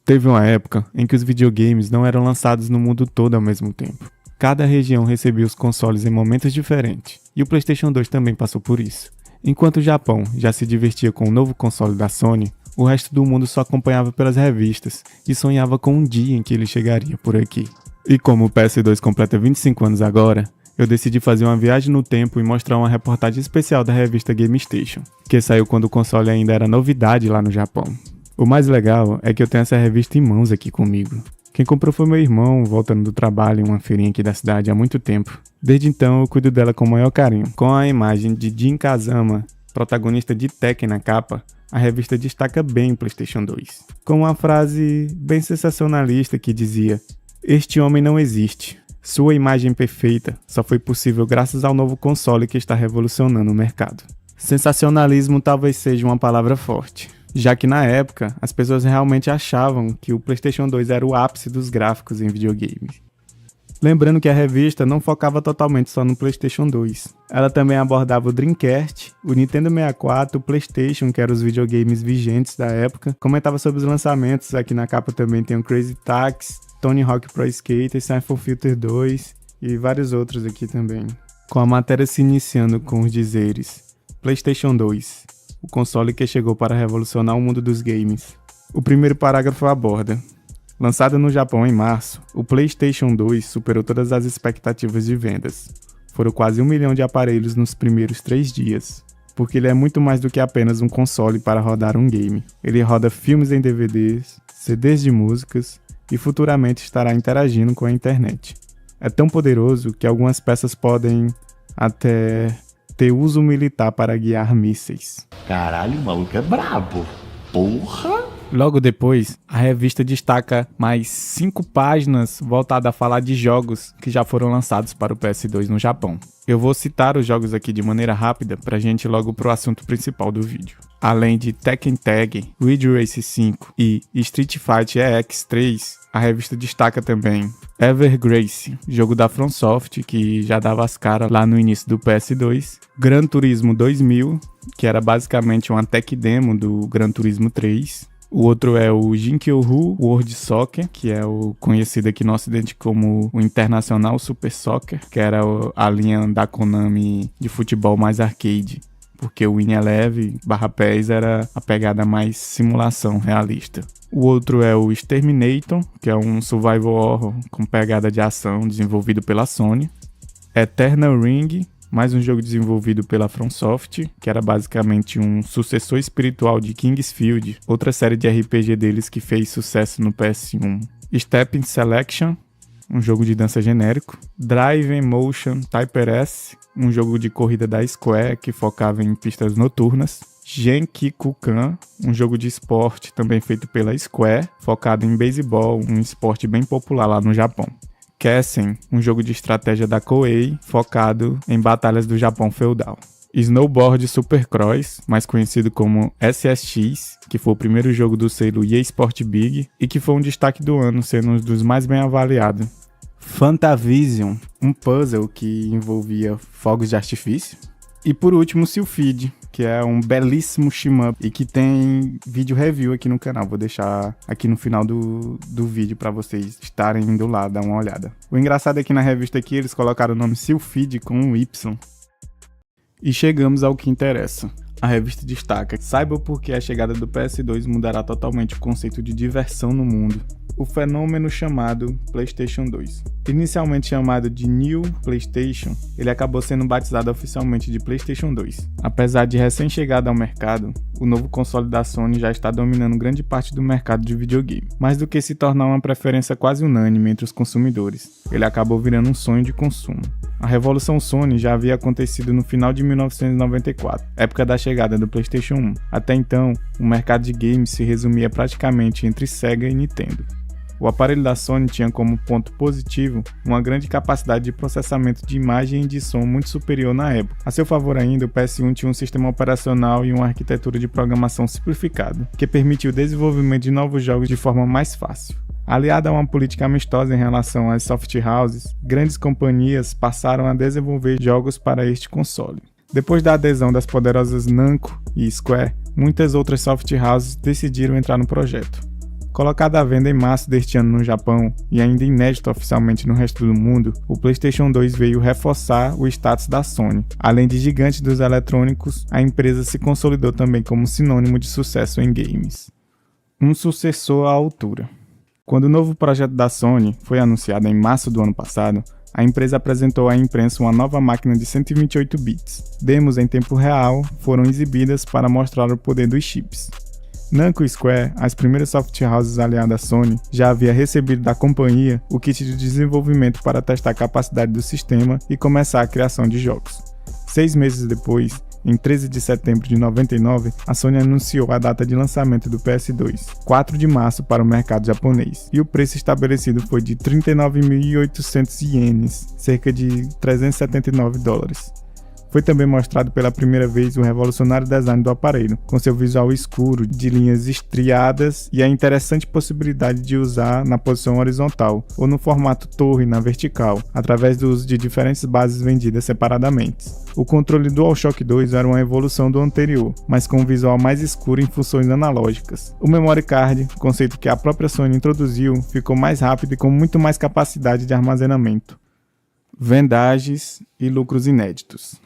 Teve uma época em que os videogames não eram lançados no mundo todo ao mesmo tempo. Cada região recebia os consoles em momentos diferentes, e o PlayStation 2 também passou por isso. Enquanto o Japão já se divertia com o novo console da Sony, o resto do mundo só acompanhava pelas revistas e sonhava com um dia em que ele chegaria por aqui. E como o PS2 completa 25 anos agora, eu decidi fazer uma viagem no tempo e mostrar uma reportagem especial da revista GameStation, que saiu quando o console ainda era novidade lá no Japão. O mais legal é que eu tenho essa revista em mãos aqui comigo. Quem comprou foi meu irmão, voltando do trabalho em uma feirinha aqui da cidade há muito tempo. Desde então eu cuido dela com o maior carinho. Com a imagem de Jin Kazama, protagonista de Tekken na capa, a revista destaca bem o PlayStation 2. Com uma frase bem sensacionalista que dizia: "Este homem não existe. Sua imagem perfeita só foi possível graças ao novo console que está revolucionando o mercado." Sensacionalismo talvez seja uma palavra forte, já que na época as pessoas realmente achavam que o PlayStation 2 era o ápice dos gráficos em videogames. Lembrando que a revista não focava totalmente só no PlayStation 2. Ela também abordava o Dreamcast, o Nintendo 64, o PlayStation, que eram os videogames vigentes da época. Comentava sobre os lançamentos, aqui na capa também tem o Crazy Taxi, Tony Hawk Pro Skater, Siphon Filter 2 e vários outros aqui também. Com a matéria se iniciando com os dizeres: PlayStation 2, o console que chegou para revolucionar o mundo dos games. O primeiro parágrafo aborda: lançado no Japão em março, o PlayStation 2 superou todas as expectativas de vendas. Foram quase 1 milhão de aparelhos nos primeiros 3 dias, porque ele é muito mais do que apenas um console para rodar um game. Ele roda filmes em DVDs, CDs de músicas e futuramente estará interagindo com a internet. É tão poderoso que algumas peças podem até ter uso militar para guiar mísseis. Caralho, o maluco é brabo. Porra! Logo depois, a revista destaca mais 5 páginas voltadas a falar de jogos que já foram lançados para o PS2 no Japão. Eu vou citar os jogos aqui de maneira rápida pra gente ir logo pro assunto principal do vídeo. Além de Tekken Tag, Ridge Race 5 e Street Fighter EX 3, a revista destaca também Evergrace, jogo da FromSoft, que já dava as caras lá no início do PS2, Gran Turismo 2000, que era basicamente uma tech demo do Gran Turismo 3, o outro é o Jinkyohu World Soccer, que é o conhecido aqui no ocidente como o Internacional Super Soccer, que era a linha da Konami de futebol mais arcade, porque o Win Eleven /PES era a pegada mais simulação realista. O outro é o Exterminator, que é um survival horror com pegada de ação desenvolvido pela Sony. Eternal Ring, mais um jogo desenvolvido pela FromSoft, que era basicamente um sucessor espiritual de Kingsfield, outra série de RPG deles que fez sucesso no PS1. Step Selection, um jogo de dança genérico. Drive Motion Typer S, um jogo de corrida da Square que focava em pistas noturnas. Genkikukan, um jogo de esporte também feito pela Square, focado em beisebol, um esporte bem popular lá no Japão. Kessen, um jogo de estratégia da Koei, focado em batalhas do Japão feudal. Snowboard Supercross, mais conhecido como SSX, que foi o primeiro jogo do selo EA Sport Big e que foi um destaque do ano, sendo um dos mais bem avaliados. Fantavision, um puzzle que envolvia fogos de artifício. E por último, Sylphid, que é um belíssimo shmup e que tem vídeo review aqui no canal. Vou deixar aqui no final do vídeo para vocês estarem indo lá, dar uma olhada. O engraçado é que na revista aqui eles colocaram o nome Sylphid com um Y. E chegamos ao que interessa. A revista destaca: saiba por que a chegada do PS2 mudará totalmente o conceito de diversão no mundo. O fenômeno chamado PlayStation 2. Inicialmente chamado de New PlayStation, ele acabou sendo batizado oficialmente de PlayStation 2. Apesar de recém-chegado ao mercado, o novo console da Sony já está dominando grande parte do mercado de videogame. Mais do que se tornar uma preferência quase unânime entre os consumidores, ele acabou virando um sonho de consumo. A revolução Sony já havia acontecido no final de 1994, época da chegada do PlayStation 1. Até então, o mercado de games se resumia praticamente entre Sega e Nintendo. O aparelho da Sony tinha como ponto positivo uma grande capacidade de processamento de imagem e de som muito superior na época. A seu favor ainda, o PS1 tinha um sistema operacional e uma arquitetura de programação simplificada, que permitiu o desenvolvimento de novos jogos de forma mais fácil. Aliada a uma política amistosa em relação às soft houses, grandes companhias passaram a desenvolver jogos para este console. Depois da adesão das poderosas Namco e Square, muitas outras soft houses decidiram entrar no projeto. Colocado à venda em março deste ano no Japão e ainda inédito oficialmente no resto do mundo, o PlayStation 2 veio reforçar o status da Sony. Além de gigante dos eletrônicos, a empresa se consolidou também como sinônimo de sucesso em games. Um sucessor à altura. Quando o novo projeto da Sony foi anunciado em março do ano passado, a empresa apresentou à imprensa uma nova máquina de 128 bits. Demos em tempo real foram exibidas para mostrar o poder dos chips. Namco Square, as primeiras soft houses aliadas à Sony, já havia recebido da companhia o kit de desenvolvimento para testar a capacidade do sistema e começar a criação de jogos. 6 meses depois, em 13 de setembro de 99, a Sony anunciou a data de lançamento do PS2, 4 de março para o mercado japonês, e o preço estabelecido foi de 39.800 ienes, cerca de $379. Foi também mostrado pela primeira vez o revolucionário design do aparelho, com seu visual escuro, de linhas estriadas e a interessante possibilidade de usar na posição horizontal ou no formato torre na vertical, através do uso de diferentes bases vendidas separadamente. O controle DualShock 2 era uma evolução do anterior, mas com um visual mais escuro em funções analógicas. O Memory Card, conceito que a própria Sony introduziu, ficou mais rápido e com muito mais capacidade de armazenamento. Vendagens e lucros inéditos.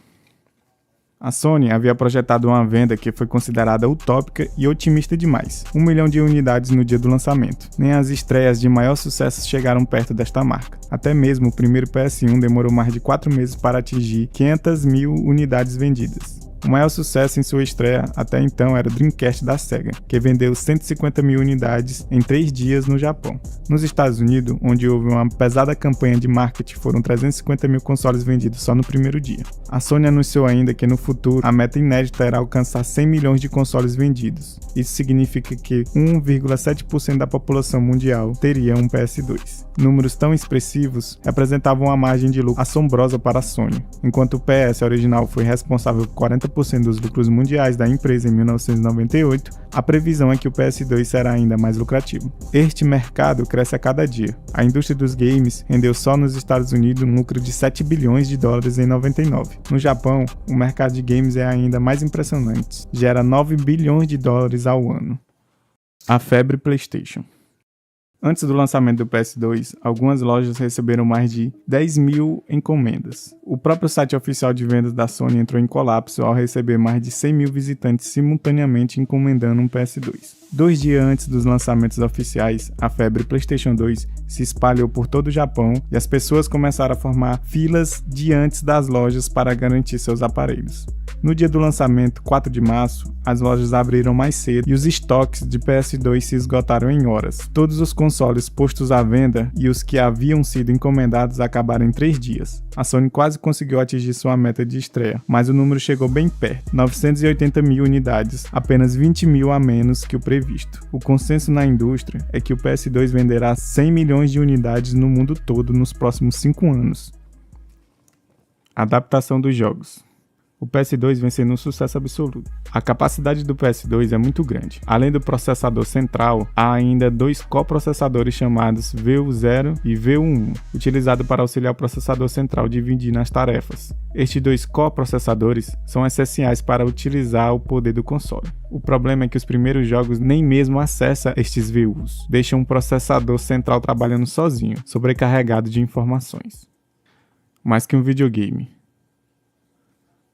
A Sony havia projetado uma venda que foi considerada utópica e otimista demais, 1 milhão de unidades no dia do lançamento. Nem as estreias de maior sucesso chegaram perto desta marca. Até mesmo o primeiro PS1 demorou mais de 4 meses para atingir 500.000 unidades vendidas. O maior sucesso em sua estreia até então era o Dreamcast da Sega, que vendeu 150.000 unidades em 3 dias no Japão. Nos Estados Unidos, onde houve uma pesada campanha de marketing, foram 350.000 consoles vendidos só no primeiro dia. A Sony anunciou ainda que no futuro a meta inédita era alcançar 100 milhões de consoles vendidos. Isso significa que 1,7% da população mundial teria um PS2. Números tão expressivos representavam uma margem de lucro assombrosa para a Sony. Enquanto o PS original foi responsável por 40% dos lucros mundiais da empresa em 1998, a previsão é que o PS2 será ainda mais lucrativo. Este mercado cresce a cada dia. A indústria dos games rendeu só nos Estados Unidos um lucro de 7 bilhões de dólares em 99. No Japão, o mercado de games é ainda mais impressionante. Gera 9 bilhões de dólares ao ano. A febre PlayStation. Antes do lançamento do PS2, algumas lojas receberam mais de 10.000 encomendas. O próprio site oficial de vendas da Sony entrou em colapso ao receber mais de 100.000 visitantes simultaneamente encomendando um PS2. 2 dias antes dos lançamentos oficiais, a febre PlayStation 2 se espalhou por todo o Japão e as pessoas começaram a formar filas diante das lojas para garantir seus aparelhos. No dia do lançamento, 4 de março, as lojas abriram mais cedo e os estoques de PS2 se esgotaram em horas. Todos os consoles postos à venda e os que haviam sido encomendados acabaram em 3 dias. A Sony quase conseguiu atingir sua meta de estreia, mas o número chegou bem perto, 980.000 unidades, apenas 20.000 a menos que o previsto. O consenso na indústria é que o PS2 venderá 100 milhões de unidades no mundo todo nos próximos 5 anos. Adaptação dos jogos. O PS2 vem sendo um sucesso absoluto. A capacidade do PS2 é muito grande. Além do processador central, há ainda 2 coprocessadores chamados V0 e V11, utilizados para auxiliar o processador central dividindo as tarefas. Estes 2 coprocessadores são essenciais para utilizar o poder do console. O problema é que os primeiros jogos nem mesmo acessam estes VUs, deixam um processador central trabalhando sozinho, sobrecarregado de informações. Mais que um videogame.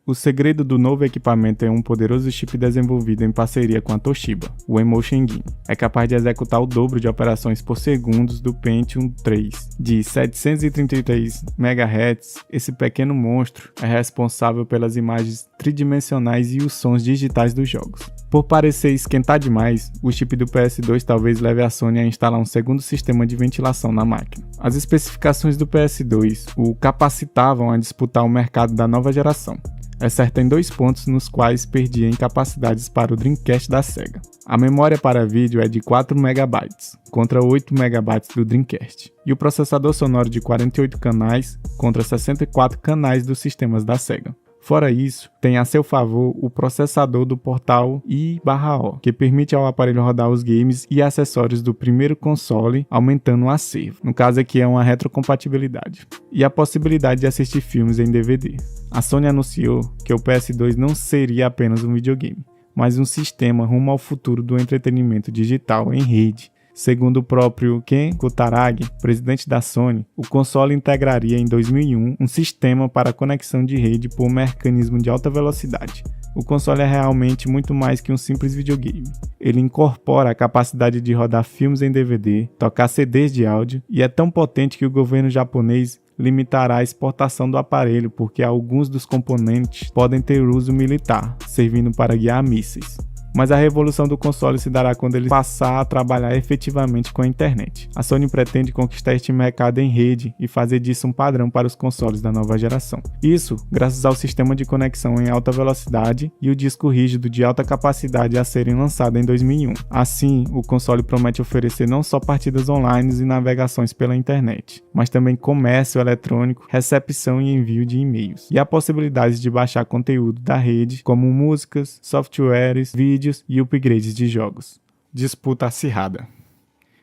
O segredo do novo equipamento é um poderoso chip desenvolvido em parceria com a Toshiba, o Emotion Engine. É capaz de executar o dobro de operações por segundo do Pentium 3. De 733 MHz, esse pequeno monstro é responsável pelas imagens tridimensionais e os sons digitais dos jogos. Por parecer esquentar demais, o chip do PS2 talvez leve a Sony a instalar um segundo sistema de ventilação na máquina. As especificações do PS2 o capacitavam a disputar o mercado da nova geração, exceto em 2 pontos nos quais perdia em capacidades para o Dreamcast da Sega. A memória para vídeo é de 4 MB, contra 8 MB do Dreamcast, e o processador sonoro de 48 canais contra 64 canais dos sistemas da Sega. Fora isso, tem a seu favor o processador do portal I/O, que permite ao aparelho rodar os games e acessórios do primeiro console, aumentando o acervo. No caso aqui é uma retrocompatibilidade. E a possibilidade de assistir filmes em DVD. A Sony anunciou que o PS2 não seria apenas um videogame, mas um sistema rumo ao futuro do entretenimento digital em rede, Segundo o próprio Ken Kutaragi, presidente da Sony, o console integraria em 2001 um sistema para conexão de rede por mecanismo de alta velocidade. O console é realmente muito mais que um simples videogame. Ele incorpora a capacidade de rodar filmes em DVD, tocar CDs de áudio e é tão potente que o governo japonês limitará a exportação do aparelho porque alguns dos componentes podem ter uso militar, servindo para guiar mísseis. Mas a revolução do console se dará quando ele passar a trabalhar efetivamente com a internet. A Sony pretende conquistar este mercado em rede e fazer disso um padrão para os consoles da nova geração. Isso graças ao sistema de conexão em alta velocidade e o disco rígido de alta capacidade a serem lançados em 2001. Assim, o console promete oferecer não só partidas online e navegações pela internet, mas também comércio eletrônico, recepção e envio de e-mails, e a possibilidade de baixar conteúdo da rede, como músicas, softwares, vídeos e upgrades de jogos. Disputa acirrada.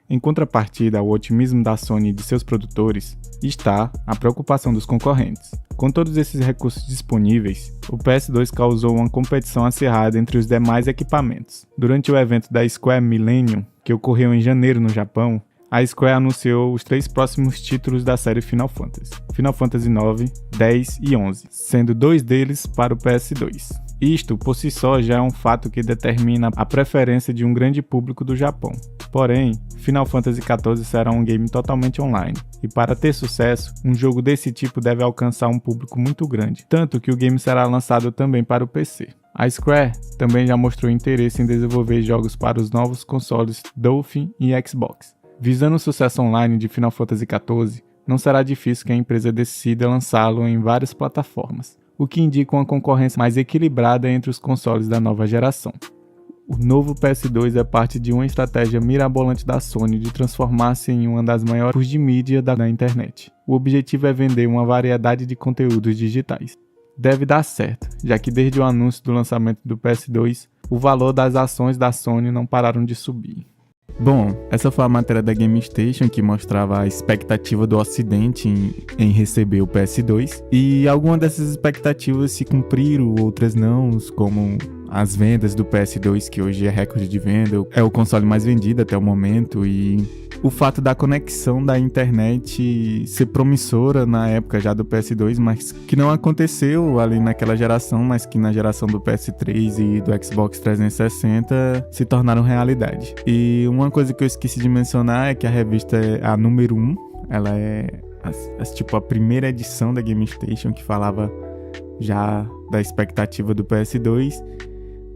Em contrapartida ao otimismo da Sony e de seus produtores, está a preocupação dos concorrentes. Com todos esses recursos disponíveis, o PS2 causou uma competição acirrada entre os demais equipamentos. Durante o evento da Square Millennium, que ocorreu em janeiro no Japão, a Square anunciou os 3 próximos títulos da série Final Fantasy: Final Fantasy IX, X e XI, sendo 2 deles para o PS2. Isto, por si só, já é um fato que determina a preferência de um grande público do Japão. Porém, Final Fantasy XIV será um game totalmente online, e para ter sucesso, um jogo desse tipo deve alcançar um público muito grande, tanto que o game será lançado também para o PC. A Square também já mostrou interesse em desenvolver jogos para os novos consoles Dolphin e Xbox. Visando o sucesso online de Final Fantasy XIV, não será difícil que a empresa decida lançá-lo em várias plataformas, o que indica uma concorrência mais equilibrada entre os consoles da nova geração. O novo PS2 é parte de uma estratégia mirabolante da Sony de transformar-se em uma das maiores de mídia da internet. O objetivo é vender uma variedade de conteúdos digitais. Deve dar certo, já que desde o anúncio do lançamento do PS2, o valor das ações da Sony não pararam de subir. Bom, essa foi a matéria da GameStation que mostrava a expectativa do Ocidente em receber o PS2, e algumas dessas expectativas se cumpriram, outras não, como as vendas do PS2, que hoje é recorde de venda, é o console mais vendido até o momento, e o fato da conexão da internet ser promissora na época já do PS2, mas que não aconteceu ali naquela geração, mas que na geração do PS3 e do Xbox 360 se tornaram realidade. E uma coisa que eu esqueci de mencionar é que a revista é a número 1, ela é tipo a primeira edição da GameStation que falava já da expectativa do PS2.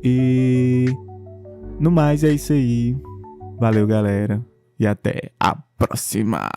E no mais é isso aí. Valeu, galera. E até a próxima.